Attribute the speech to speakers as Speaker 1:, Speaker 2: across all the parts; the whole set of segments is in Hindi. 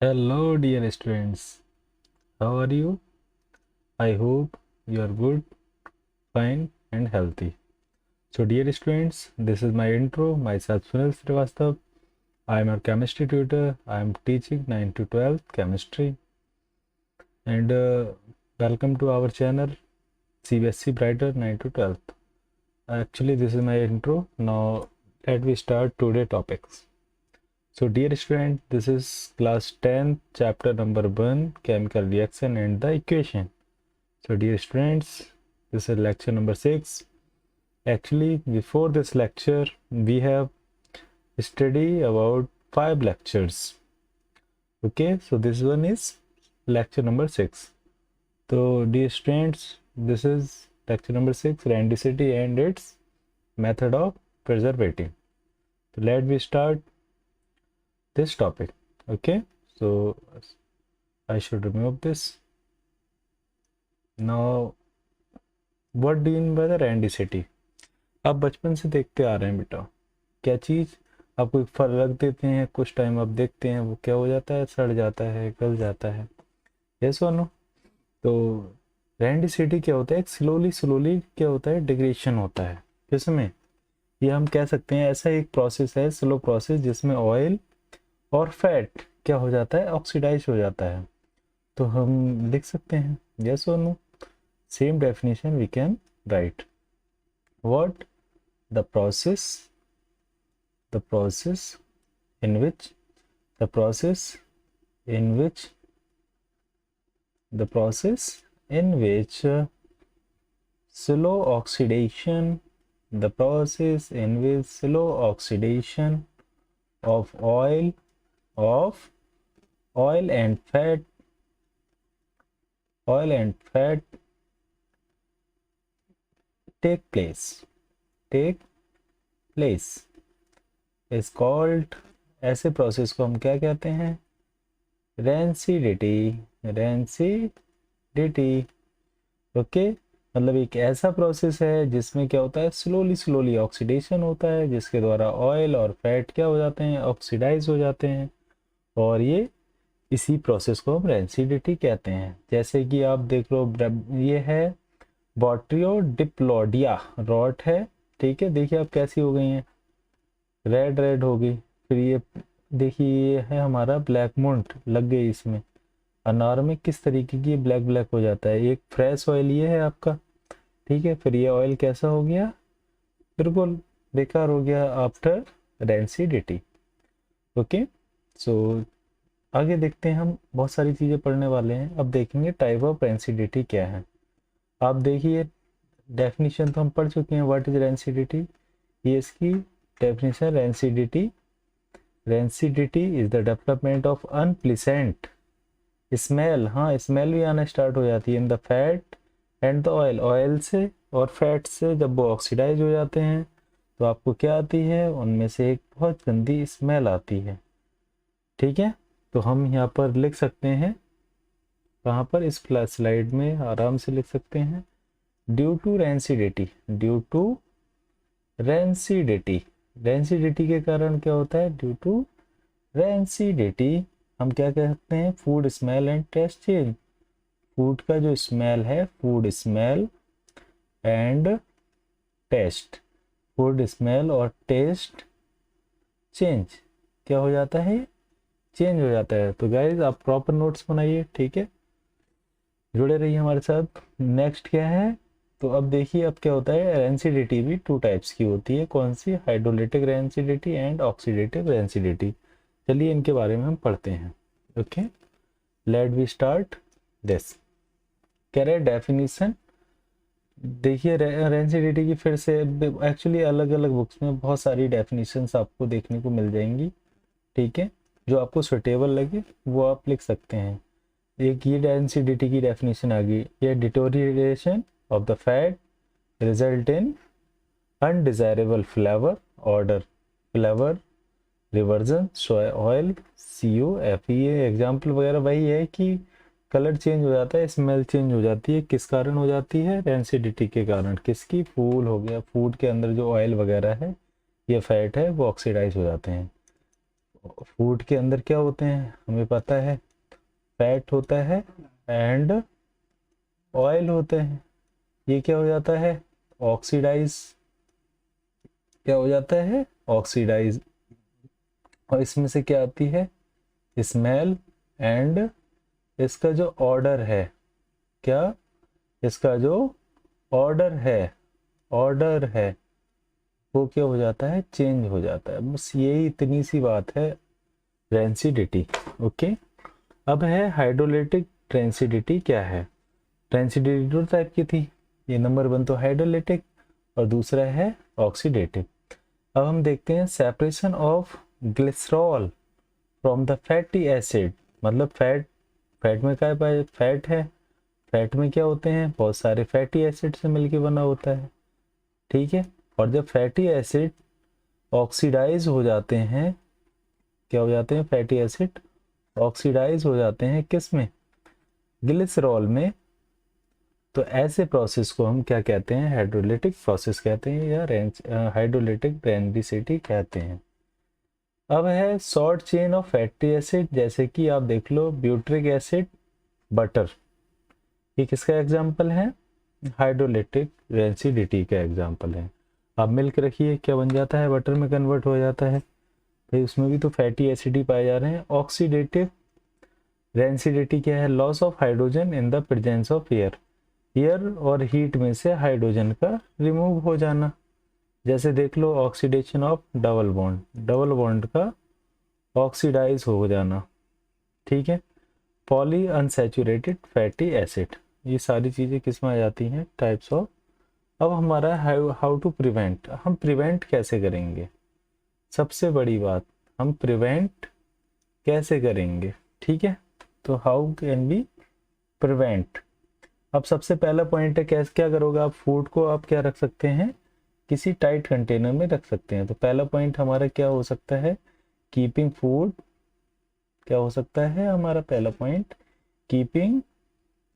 Speaker 1: Hello, dear students. How are you? I hope you are good, fine, and healthy. So, dear students, this is my intro. Myself Sunil Srivastav. I am a chemistry tutor. I am teaching 9 to 12 chemistry. And welcome to our channel CBSE Brighter 9 to 12. Actually, this is my intro. Now, let me start today topics. So dear student, this is class 10, chapter number 1, chemical reaction and the equation. So dear students, this is lecture number 6. Actually, before this lecture, we have studied about 5 lectures. Okay, so this one is lecture number 6. So dear students, this is lecture number 6, Rancidity and its method of preservating. So let me start this topic. Okay, so I should remove this. Now what do you mean by the rancidity? आप बचपन से देखते आ रहे हैं बेटा, क्या चीज़ आपको एक फल रख देते हैं, कुछ टाइम आप देखते हैं वो क्या हो जाता है, सड़ जाता है, गल जाता है, यस और नो। तो रेंडिसिटी क्या होता है, एक स्लोली क्या होता है, डिग्रेडेशन होता है। किसमें? ये हम कह सकते हैं ऐसा एक प्रोसेस है, स्लो प्रोसेस, जिसमें ऑयल और फैट क्या हो जाता है, ऑक्सीडाइज हो जाता है। तो हम लिख सकते हैं यस और no, same definition we can write. What? the process the process in which the process in which the process in which slow oxidation the process in which slow oxidation of oil and fat take place is called, ऐसे प्रोसेस को हम क्या कहते हैं, रेंसिडिटी। ओके, मतलब एक ऐसा प्रोसेस है जिसमें क्या होता है, स्लोली ऑक्सीडेशन होता है, जिसके द्वारा ऑयल और फैट क्या हो जाते हैं, ऑक्सीडाइज हो जाते हैं, और ये इसी प्रोसेस को हम रेंसिडिटी कहते हैं। जैसे कि आप देख लो, ये है बॉट्रियो डिप्लोडिया रॉट है, ठीक है, देखिए आप कैसी हो गई हैं, रेड हो गई। फिर ये देखिए, ये है हमारा ब्लैक मुंट लग गई इसमें। अनार में किस तरीके की ब्लैक हो जाता है। एक फ्रेश ऑयल ये है आपका, ठीक है, फिर ये ऑयल कैसा हो गया, बिल्कुल बेकार हो गया आफ्टर रेंसिडिटी। ओके, सो आगे देखते हैं, हम बहुत सारी चीज़ें पढ़ने वाले हैं। अब देखेंगे टाइप ऑफ रेंसिडिटी क्या है। आप देखिए, डेफिनेशन तो हम पढ़ चुके हैं, व्हाट इज रेंसिडिटी। ये इसकी definition, rancidity is the development of unpleasant smell. हाँ, स्मेल भी आना स्टार्ट हो जाती है in the fat and the oil से और फैट से। जब वो ऑक्सीडाइज हो जाते हैं तो आपको क्या आती है, उनमें से एक बहुत गंदी स्मेल आती है। ठीक है, तो हम यहाँ पर लिख सकते हैं, कहाँ पर, इस स्लाइड में आराम से लिख सकते हैं, ड्यू टू रेंसिडिटी के कारण क्या होता है, ड्यू टू रेंसिडिटी हम क्या कह सकते हैं, food smell and taste change. Food का जो स्मेल है, food smell and taste, food smell और टेस्ट चेंज क्या हो जाता है, चेंज हो जाता है। तो गाइज आप प्रॉपर नोट्स बनाइए, ठीक है, जुड़े रहिए हमारे साथ। नेक्स्ट क्या है, तो अब देखिए अब क्या होता है, रेंसिडिटी भी 2 टाइप्स की होती है। कौन सी? Hydrolytic rancidity and oxidative rancidity. चलिए इनके बारे में हम पढ़ते हैं। Okay, let we start this. कह रहे डेफिनेशन, देखिए रेंसिडिटी की फिर से एक्चुअली अलग अलग बुक्स में बहुत सारी डेफिनेशंस आपको देखने को मिल जाएंगी, ठीक है, जो आपको सुटेबल लगे वो आप लिख सकते हैं। एक ये डेंसिटी की डेफिनेशन आ गई, ये deterioration of the fat result in undesirable flavour order, flavour reversion, soya oil, COF। ये एग्जाम्पल वगैरह वही है कि कलर चेंज हो जाता है, स्मेल चेंज हो जाती है, किस कारण हो जाती है, रेंसिडिटी के कारण। किसकी? फूल हो गया, फूड के अंदर जो ऑयल वगैरह है, ये फैट है, वो ऑक्सीडाइज हो जाते हैं। फूड के अंदर क्या होते हैं हमें पता है, फैट होता है एंड ऑयल होते हैं। ये क्या हो जाता है, ऑक्सीडाइज, क्या हो जाता है, ऑक्सीडाइज। और इसमें से क्या आती है, स्मेल एंड इसका जो ऑर्डर है, क्या, इसका जो ऑर्डर है वो क्या हो जाता है, चेंज हो जाता है। बस यही इतनी सी बात है रेंसिडिटी। ओके, अब है हाइड्रोलिटिक रेंसिडिटी। क्या है, रेंसिडिटी दो टाइप की थी, ये नंबर 1 तो हाइड्रोलिटिक और दूसरा है ऑक्सीडेटिव। अब हम देखते हैं separation of glycerol from the fatty acid. मतलब फैट में क्या है, फैट है, फैट में क्या होते हैं, बहुत सारे फैटी एसिड से मिलके बना होता है, ठीक है। और जब फैटी एसिड ऑक्सीडाइज हो जाते हैं, क्या हो जाते हैं, फैटी एसिड ऑक्सीडाइज हो जाते हैं किस में, ग्लिसरॉल में। तो ऐसे प्रोसेस को हम क्या कहते हैं, हाइड्रोलिटिक प्रोसेस कहते हैं या हाइड्रोलिटिक रेंसिडिटी कहते हैं। अब है short chain of fatty acid, जैसे कि आप देख लो ब्यूट्रिक एसिड, बटर, ये किसका एग्जाम्पल है, हाइड्रोलिटिक रेंसिडिटी का एग्जाम्पल है। आप मिल्क रखिए क्या बन जाता है, बटर में कन्वर्ट हो जाता है, भाई उसमें भी तो फैटी एसिड ही पाए जा रहे हैं। ऑक्सीडेटिव रेंसिडिटी क्या है, loss of hydrogen in the presence of air, air और हीट में से हाइड्रोजन का रिमूव हो जाना। जैसे देख लो oxidation of double bond, double bond का ऑक्सीडाइज हो जाना, ठीक है। पॉली अनसैचुरेटेड फैटी एसिड, ये सारी चीज़ें किस में आ जाती हैं, टाइप्स ऑफ। अब हमारा हाउ टू प्रिवेंट, हम प्रिवेंट कैसे करेंगे, सबसे बड़ी बात, हम प्रिवेंट कैसे करेंगे, ठीक है। तो हाउ कैन बी प्रिवेंट। अब सबसे पहला पॉइंट है, कैसे क्या करोगे आप, फूड को आप क्या रख सकते हैं, किसी टाइट कंटेनर में रख सकते हैं। तो पहला पॉइंट हमारा क्या हो सकता है, कीपिंग फूड, क्या हो सकता है हमारा पहला पॉइंट, कीपिंग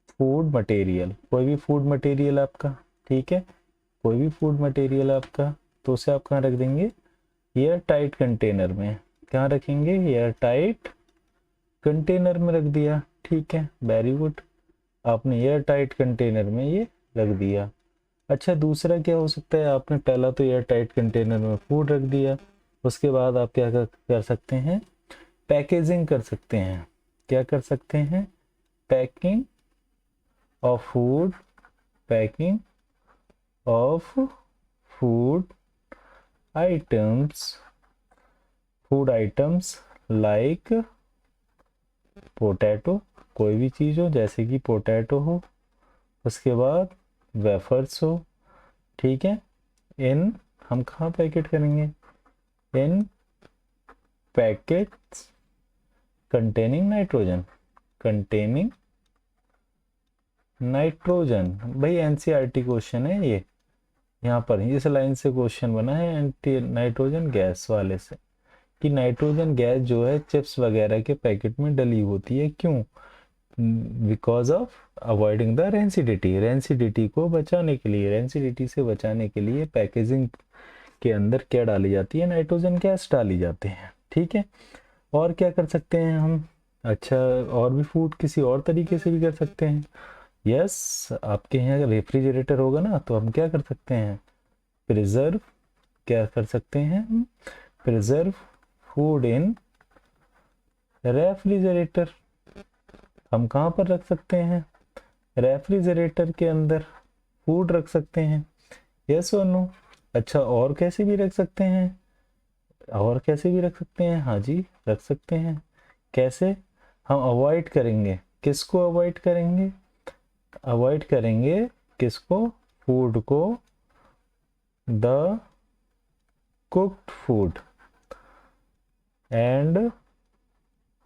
Speaker 1: फूड मटेरियल, कोई भी फूड मटेरियल आपका, ठीक है, कोई भी फूड मटेरियल आपका, तो उसे आप कहाँ रख देंगे, एयर टाइट कंटेनर में। कहाँ रखेंगे, एयर टाइट कंटेनर में रख दिया, ठीक है, वेरी गुड, आपने एयर टाइट कंटेनर में ये रख दिया। अच्छा दूसरा क्या हो सकता है, आपने पहला तो एयर टाइट कंटेनर में फूड रख दिया, उसके बाद आप क्या कर सकते हैं, पैकेजिंग कर सकते हैं। क्या कर सकते हैं, packing of food, packing of food items, food items like potato, कोई भी चीज़ हो जैसे कि पोटैटो हो, उसके बाद वेफर्स हो, ठीक है। इन, हम कहाँ पैकेट करेंगे, in packets containing nitrogen, containing nitrogen, भाई एनसीईआरटी क्वेश्चन है ये, यहाँ पर इस लाइन से क्वेश्चन बना है एंटी नाइट्रोजन गैस वाले से, कि नाइट्रोजन गैस जो है चिप्स वगैरह के पैकेट में डली होती है, क्यों, because of avoiding the rancidity, rancidity को बचाने के लिए, रेंसिडिटी से बचाने के लिए पैकेजिंग के अंदर क्या डाली जाती है, नाइट्रोजन गैस डाली जाते हैं, ठीक है। और क्या कर सकते हैं हम, अच्छा और भी फूड किसी और तरीके से भी कर सकते हैं। यस आपके यहाँ रेफ्रिजरेटर होगा ना, तो हम क्या कर सकते हैं, प्रिजर्व, क्या कर सकते हैं, प्रिजर्व फूड इन रेफ्रिजरेटर, हम कहाँ पर रख सकते हैं, रेफ्रिजरेटर के अंदर फूड रख सकते हैं, यस और नो। अच्छा और कैसे भी रख सकते हैं, और कैसे भी रख सकते हैं, हाँ जी रख सकते हैं। कैसे, हम अवॉइड करेंगे, किसको अवॉइड करेंगे, अवॉइड करेंगे किसको, फूड को, the cooked food and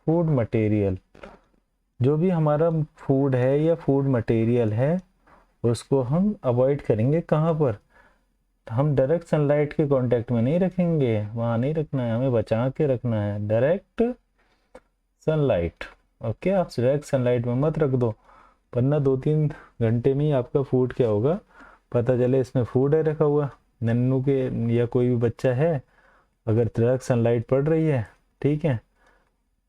Speaker 1: food material, जो भी हमारा फूड है या फूड मटेरियल है उसको हम अवॉइड करेंगे, कहाँ पर, हम डायरेक्ट सनलाइट के कांटेक्ट में नहीं रखेंगे, वहाँ नहीं रखना है, हमें बचा के रखना है, डायरेक्ट सनलाइट। ओके, आप डायरेक्ट सनलाइट में मत रख दो, वरना 2-3 घंटे में ही आपका फूड क्या होगा, पता चले इसमें फूड है रखा हुआ, नन्नू के या कोई भी बच्चा है, अगर डायरेक्ट सनलाइट पड़ रही है ठीक है,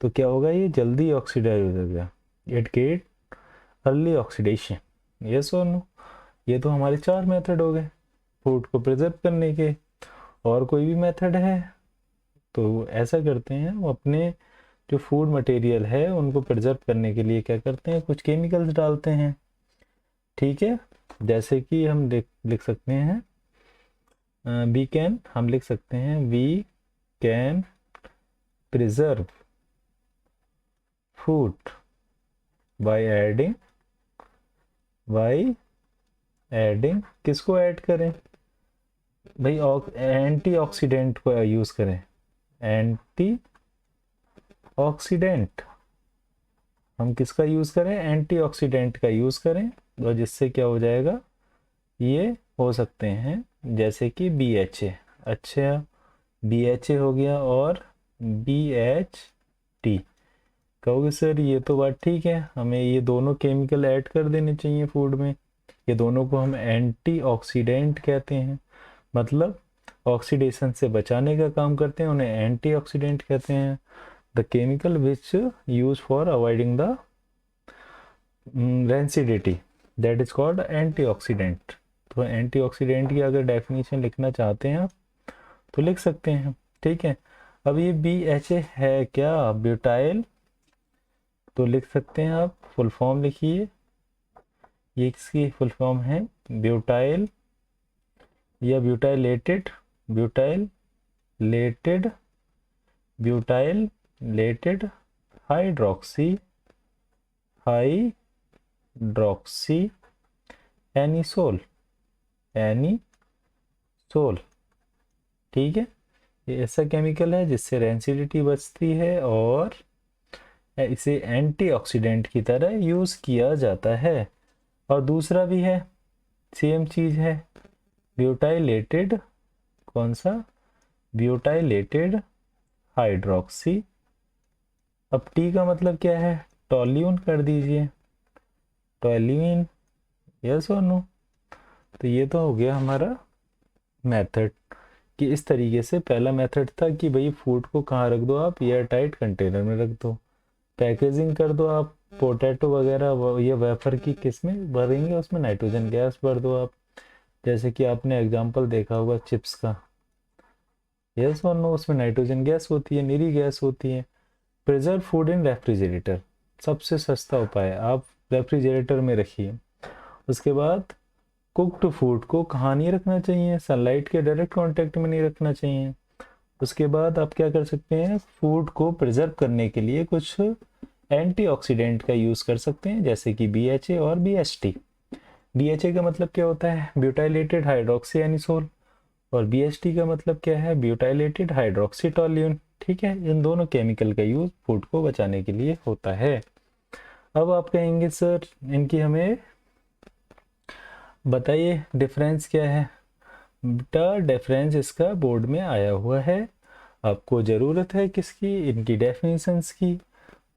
Speaker 1: तो क्या होगा, ये जल्दी ऑक्सीडाइज हो जाएगा, it get early oxidation. Yes और नो, ये तो हमारे 4 मेथड हो गए फूड को प्रिजर्व करने के। और कोई भी मेथड है तो ऐसा करते हैं, हम अपने जो फूड मटेरियल है उनको प्रिजर्व करने के लिए क्या करते हैं, कुछ केमिकल्स डालते हैं। ठीक है, जैसे कि हम लिख सकते हैं वी कैन, हम लिख सकते हैं we can preserve food by adding किसको ऐड करें भाई, एंटीऑक्सीडेंट को यूज करें, एंटी ऑक्सीडेंट। हम किसका यूज करें, एंटीऑक्सीडेंट का यूज करें, और जिससे क्या हो जाएगा, ये हो सकते हैं जैसे कि BHA। अच्छा, BHA हो गया और BHT। कहोगे सर ये तो बात ठीक है, हमें ये दोनों केमिकल ऐड कर देने चाहिए फूड में, ये दोनों को हम एंटीऑक्सीडेंट कहते हैं, मतलब ऑक्सीडेशन से बचाने का काम करते हैं, उन्हें एंटीऑक्सीडेंट कहते हैं। The chemical which use for avoiding the rancidity that is called antioxidant. तो एंटीऑक्सीडेंट की अगर डेफिनेशन लिखना चाहते हैं आप तो लिख सकते हैं। ठीक है, अब ये BHA है क्या, ब्यूटाइल, तो लिख सकते हैं आप, फुल फॉर्म लिखिए, ये इसकी फुल फॉर्म है ब्यूटाइल या ब्यूटाइलेटेड हाइड्रॉक्सी एनिसोल। ठीक है, ये ऐसा केमिकल है जिससे रेंसिडिटी बचती है और इसे एंटीऑक्सीडेंट की तरह यूज किया जाता है। और दूसरा भी है, सेम चीज है, ब्यूटाइलेटेड, कौन सा, ब्यूटाइलेटेड हाइड्रॉक्सी। अब टी का मतलब क्या है, टॉल्यून कर दीजिए, टॉल्यूइन। यस और नो, तो ये तो हो गया हमारा मेथड, कि इस तरीके से पहला मेथड था कि भाई फूड को कहाँ रख दो आप, एयर टाइट कंटेनर में रख दो, पैकेजिंग कर दो आप, पोटैटो वगैरह ये वेफर की किस में भरेंगे, उसमें नाइट्रोजन गैस भर दो आप, जैसे कि आपने एग्जांपल देखा होगा चिप्स का। यस और नो, उसमें नाइट्रोजन गैस होती है, निरी गैस होती है। प्रिजर्व फूड इन रेफ्रिजरेटर, सबसे सस्ता उपाय, आप रेफ्रिजरेटर में रखिए। उसके बाद कुक्ड फूड को कहाँ नहीं रखना चाहिए, सनलाइट के डायरेक्ट कांटेक्ट में नहीं रखना चाहिए। उसके बाद आप क्या कर सकते हैं, फूड को प्रिजर्व करने के लिए कुछ एंटीऑक्सीडेंट का यूज कर सकते हैं, जैसे कि BHA और BHT। BHA का मतलब क्या होता है, ब्यूटाइलेटेड हाइड्रोक्सी एनिसोल, और BHT का मतलब क्या है, ब्यूटाइलेटेड हाइड्रोक्सी टॉल्यून। ठीक है, इन दोनों केमिकल का यूज फूड को बचाने के लिए होता है। अब आप कहेंगे सर इनकी हमें बताइए डिफरेंस क्या है। बेटा डिफरेंस इसका बोर्ड में आया हुआ है, आपको ज़रूरत है किसकी, इनकी डेफिनेशंस की,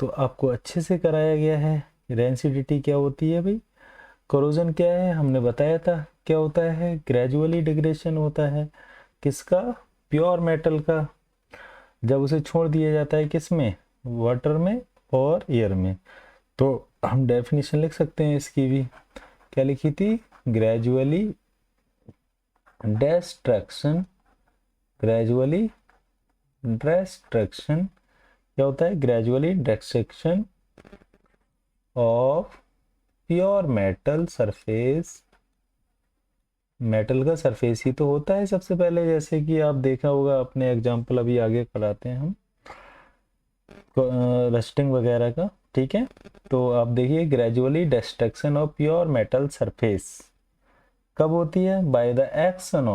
Speaker 1: तो आपको अच्छे से कराया गया है। रेंसिडिटी क्या होती है भाई, कोरोजन क्या है, हमने बताया था क्या होता है, ग्रेजुअली डिग्रेडेशन होता है किसका, प्योर मेटल का, जब उसे छोड़ दिया जाता है किस में, वाटर में और एयर में। तो हम डेफिनेशन लिख सकते हैं इसकी भी, क्या लिखी थी, ग्रेजुअली डिस्ट्रक्शन क्या होता है, gradually destruction of pure metal surface. Metal का सरफेस ही तो होता है सबसे पहले, जैसे कि आप देखा होगा अपने एग्जांपल अभी आगे कराते हैं हम रस्टिंग वगैरह का। ठीक है, तो आप देखिए gradually destruction of pure metal surface कब होती है, बाय द एक्शन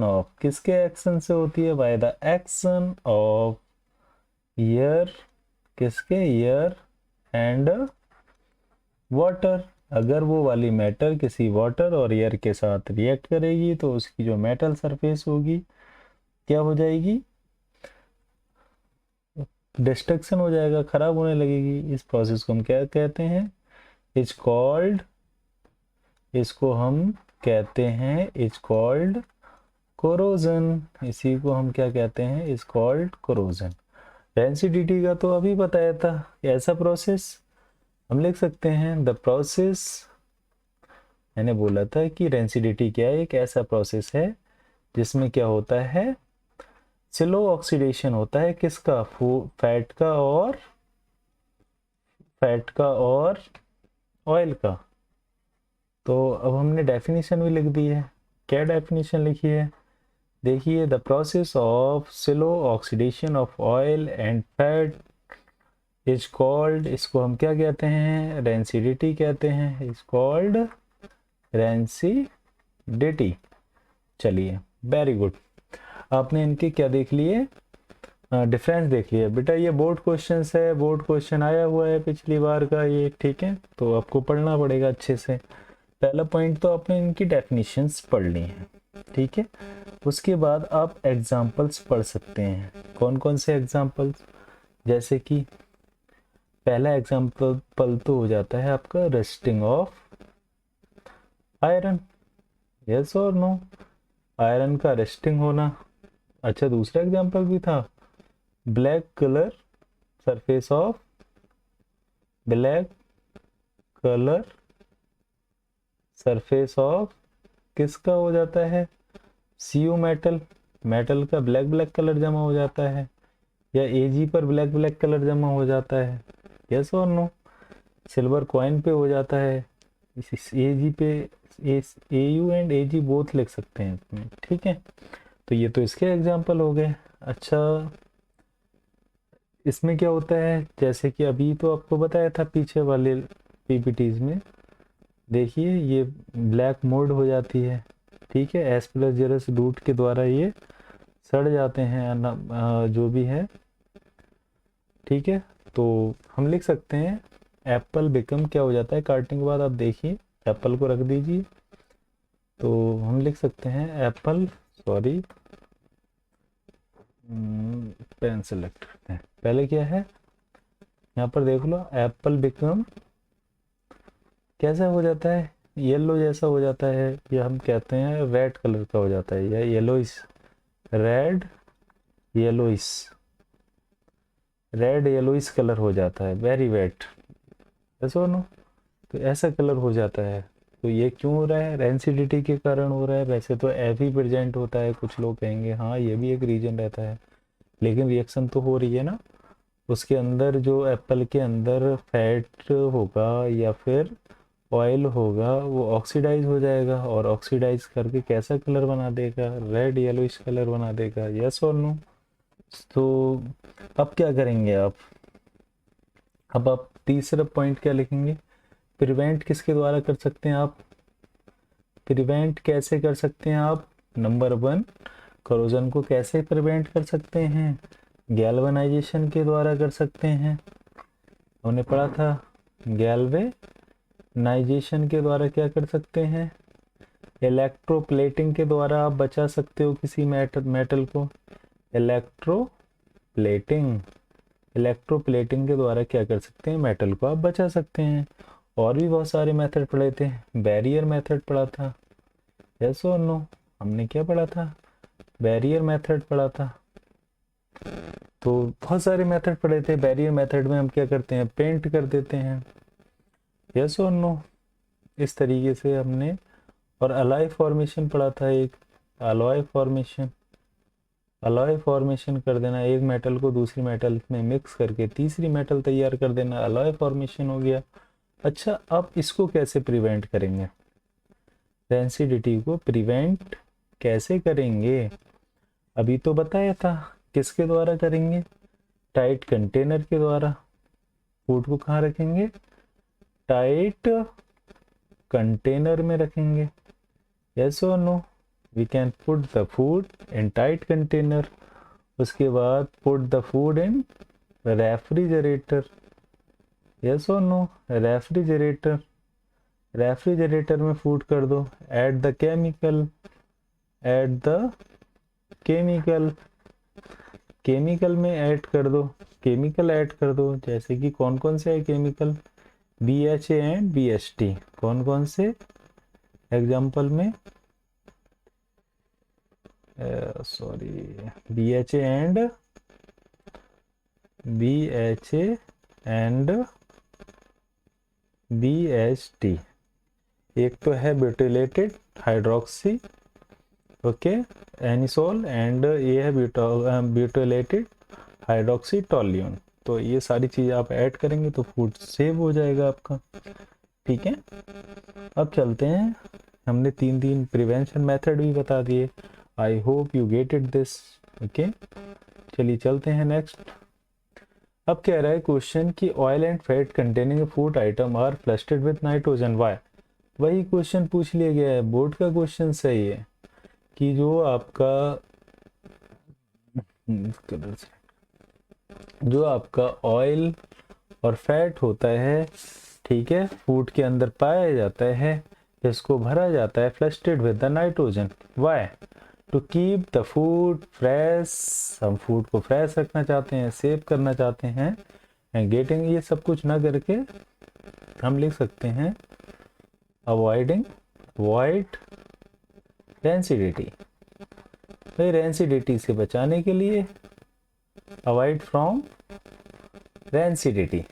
Speaker 1: ऑफ किसके एक्शन से होती है, by the action of air, किसके, एयर एंड वाटर। अगर वो वाली मैटर किसी वाटर और एयर के साथ रिएक्ट करेगी तो उसकी जो मेटल सरफेस होगी क्या हो जाएगी, डिस्ट्रक्शन हो जाएगा, खराब होने लगेगी। इस प्रोसेस को हम क्या कहते हैं, इज कॉल्ड, इसको हम कहते हैं इज कॉल्ड कोरोजन, इसी को हम क्या कहते हैं, इज कॉल्ड कोरोजन। रेंसिडिटी का तो अभी बताया था, ऐसा प्रोसेस हम लिख सकते हैं द प्रोसेस, मैंने बोला था कि रेंसिडिटी क्या है, एक ऐसा प्रोसेस है जिसमें क्या होता है, स्लो ऑक्सीडेशन होता है किसका, फैट का और ऑयल का। तो अब हमने डेफिनेशन भी लिख दी है, क्या डेफिनेशन लिखी है, देखिए the process of slow oxidation of oil and fat is called, इसको हम क्या कहते हैं, रेंसिडिटी कहते हैं, इज कॉल्ड रेंसिडिटी। चलिए वेरी गुड, आपने इनके क्या देख लिए, डिफरेंस देख लिया। बेटा ये बोर्ड क्वेश्चन है, बोर्ड क्वेश्चन आया हुआ है पिछली बार का ये, ठीक है, तो आपको पढ़ना पड़ेगा अच्छे से। पहला पॉइंट तो आपने इनकी डेफिनेशंस पढ़ ली हैं, ठीक है। उसके बाद आप एग्जांपल्स पढ़ सकते हैं, कौन कौन से एग्जांपल्स, जैसे कि पहला एग्जांपल तो हो जाता है आपका रस्टिंग ऑफ आयरन, यस और नो, आयरन का रस्टिंग होना। अच्छा दूसरा एग्जांपल भी था, black colour surface of, black colour surface of किसका हो जाता है, सीयू मेटल, मेटल का ब्लैक ब्लैक कलर जमा हो जाता है, या एजी पर ब्लैक ब्लैक कलर जमा हो जाता है, यस और नो। सिल्वर कॉइन पे हो जाता है, इस एजी पे, एयू एंड एजी बोथ लिख सकते हैं इसमें, ठीक है। तो ये तो इसके एग्जांपल हो गए। अच्छा इसमें क्या होता है, जैसे कि अभी तो आपको बताया था पीछे वाले पीपीटीज में, देखिए ये ब्लैक मोल्ड हो जाती है, ठीक है, एस्परजिलस रूट के द्वारा ये सड़ जाते हैं जो भी है, ठीक है। तो हम लिख सकते हैं एप्पल बिकम क्या हो जाता है काटने के बाद, आप देखिए एप्पल को रख दीजिए, तो हम लिख सकते हैं एप्पल, सॉरी पेन सेलेक्ट करते हैं, पहले क्या है यहाँ पर देख लो, एप्पल बिकम कैसा हो जाता है, येलो जैसा हो जाता है, या हम कहते हैं रेड कलर का हो जाता है, या येलोइस, रेड येलोइस, रेड येलोइस कलर हो जाता है, वेरी वेट, ऐसा नो, तो ऐसा कलर हो जाता है। तो ये क्यों हो रहा है, रेंसिडिटी के कारण हो रहा है। वैसे तो एफ ही प्रेजेंट होता है, कुछ लोग कहेंगे हाँ ये भी एक रीजन रहता है, लेकिन रिएक्शन तो हो रही है ना, उसके अंदर जो एप्पल के अंदर फैट होगा या फिर ऑयल होगा वो ऑक्सीडाइज हो जाएगा, और ऑक्सीडाइज करके कैसा कलर बना देगा, रेड येलोइश कलर बना देगा, यस और नो। तो अब क्या करेंगे आप, अब आप तीसरा पॉइंट क्या लिखेंगे, प्रिवेंट किसके द्वारा कर सकते हैं आप, प्रिवेंट कैसे कर सकते हैं आप, नंबर 1 करोजन को कैसे प्रिवेंट कर सकते हैं, गैल्वेनाइजेशन के द्वारा कर सकते हैं, हमने पढ़ा था गैल्वेनाइजेशन के द्वारा क्या कर सकते हैं, इलेक्ट्रोप्लेटिंग के द्वारा आप बचा सकते हो किसी मेटल को, इलेक्ट्रोप्लेटिंग, इलेक्ट्रोप्लेटिंग के द्वारा क्या कर सकते हैं, मेटल को आप बचा सकते हैं। और भी बहुत सारे मेथड पढ़े थे, बैरियर मेथड पढ़ा था, यस और नो, हमने क्या पढ़ा था, बैरियर मेथड पढ़ा था। तो बहुत सारे मेथड पढ़े थे, बैरियर मेथड में हम क्या करते हैं, पेंट कर देते हैं, यस और नो, इस तरीके से हमने। और अलॉय फॉर्मेशन पढ़ा था एक, अलॉय फॉर्मेशन, अलॉय फॉर्मेशन कर देना, एक मेटल को दूसरी मेटल में मिक्स करके तीसरी मेटल तैयार कर देना, अलॉय फॉर्मेशन हो गया। अच्छा अब इसको कैसे प्रिवेंट करेंगे, रेंसिडिटी को प्रिवेंट कैसे करेंगे, अभी तो बताया था किसके द्वारा करेंगे, टाइट कंटेनर के द्वारा। फूड को कहाँ रखेंगे, टाइट कंटेनर में रखेंगे, यस और no, we can put the food in tight container. उसके बाद put the food in refrigerator, yes और नो, रेफ्रिजरेटर, रेफ्रिजरेटर में फूड कर दो, add the chemical, add the chemical, chemical में ऐड कर दो, केमिकल ऐड कर दो, जैसे कि कौन कौन से है केमिकल, BHA एंड BHT, कौन कौन से एग्जाम्पल में, सॉरी, BHA एंड BHT। एक तो है butylated hydroxy, okay, anisole, and ये है ब्यूटिलेटेड हाइड्रोक्सी टोल्यून। तो ये सारी चीज़ आप ऐड करेंगे तो फूड सेव हो जाएगा आपका। ठीक है, अब चलते हैं, हमने तीन प्रिवेंशन मेथड भी बता दिए। I hope you get it this. Okay, चलिए चलते हैं नेक्स्ट। अब कह रहा है क्वेश्चन कि oil and fat containing food item are flushed with nitrogen, why. वही क्वेश्चन पूछ लिया गया है, बोर्ड का क्वेश्चन सही है कि जो आपका ऑयल और फैट होता है, ठीक है, फूड के अंदर पाया जाता है, इसको भरा जाता है flushed with the nitrogen, why, to keep the food fresh. हम फूड को फ्रेश रखना चाहते हैं, सेव करना चाहते हैं, एंड गेटिंग, ये सब कुछ ना करके हम लिख सकते हैं अवॉइड रेंसिडिटी। भाई रेंसिडिटी से बचाने के लिए, avoid from rancidity,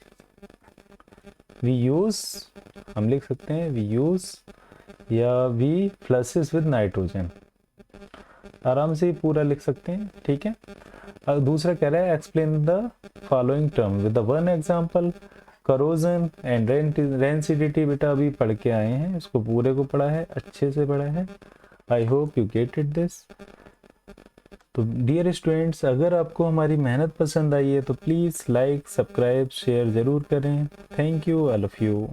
Speaker 1: we use, हम लिख सकते हैं वी यूज या वी फ्लसेस विद नाइट्रोजन, आराम से पूरा लिख सकते हैं। ठीक है, और दूसरा कह रहा है explain the following term with the one example, corrosion and rancidity. बेटा अभी पढ़ के आए हैं, इसको पूरे को पढ़ा है, अच्छे से पढ़ा है। I hope you get it this. तो डियर स्टूडेंट्स, अगर आपको हमारी मेहनत पसंद आई है तो प्लीज़ लाइक, सब्सक्राइब, शेयर ज़रूर करें। Thank you all of you.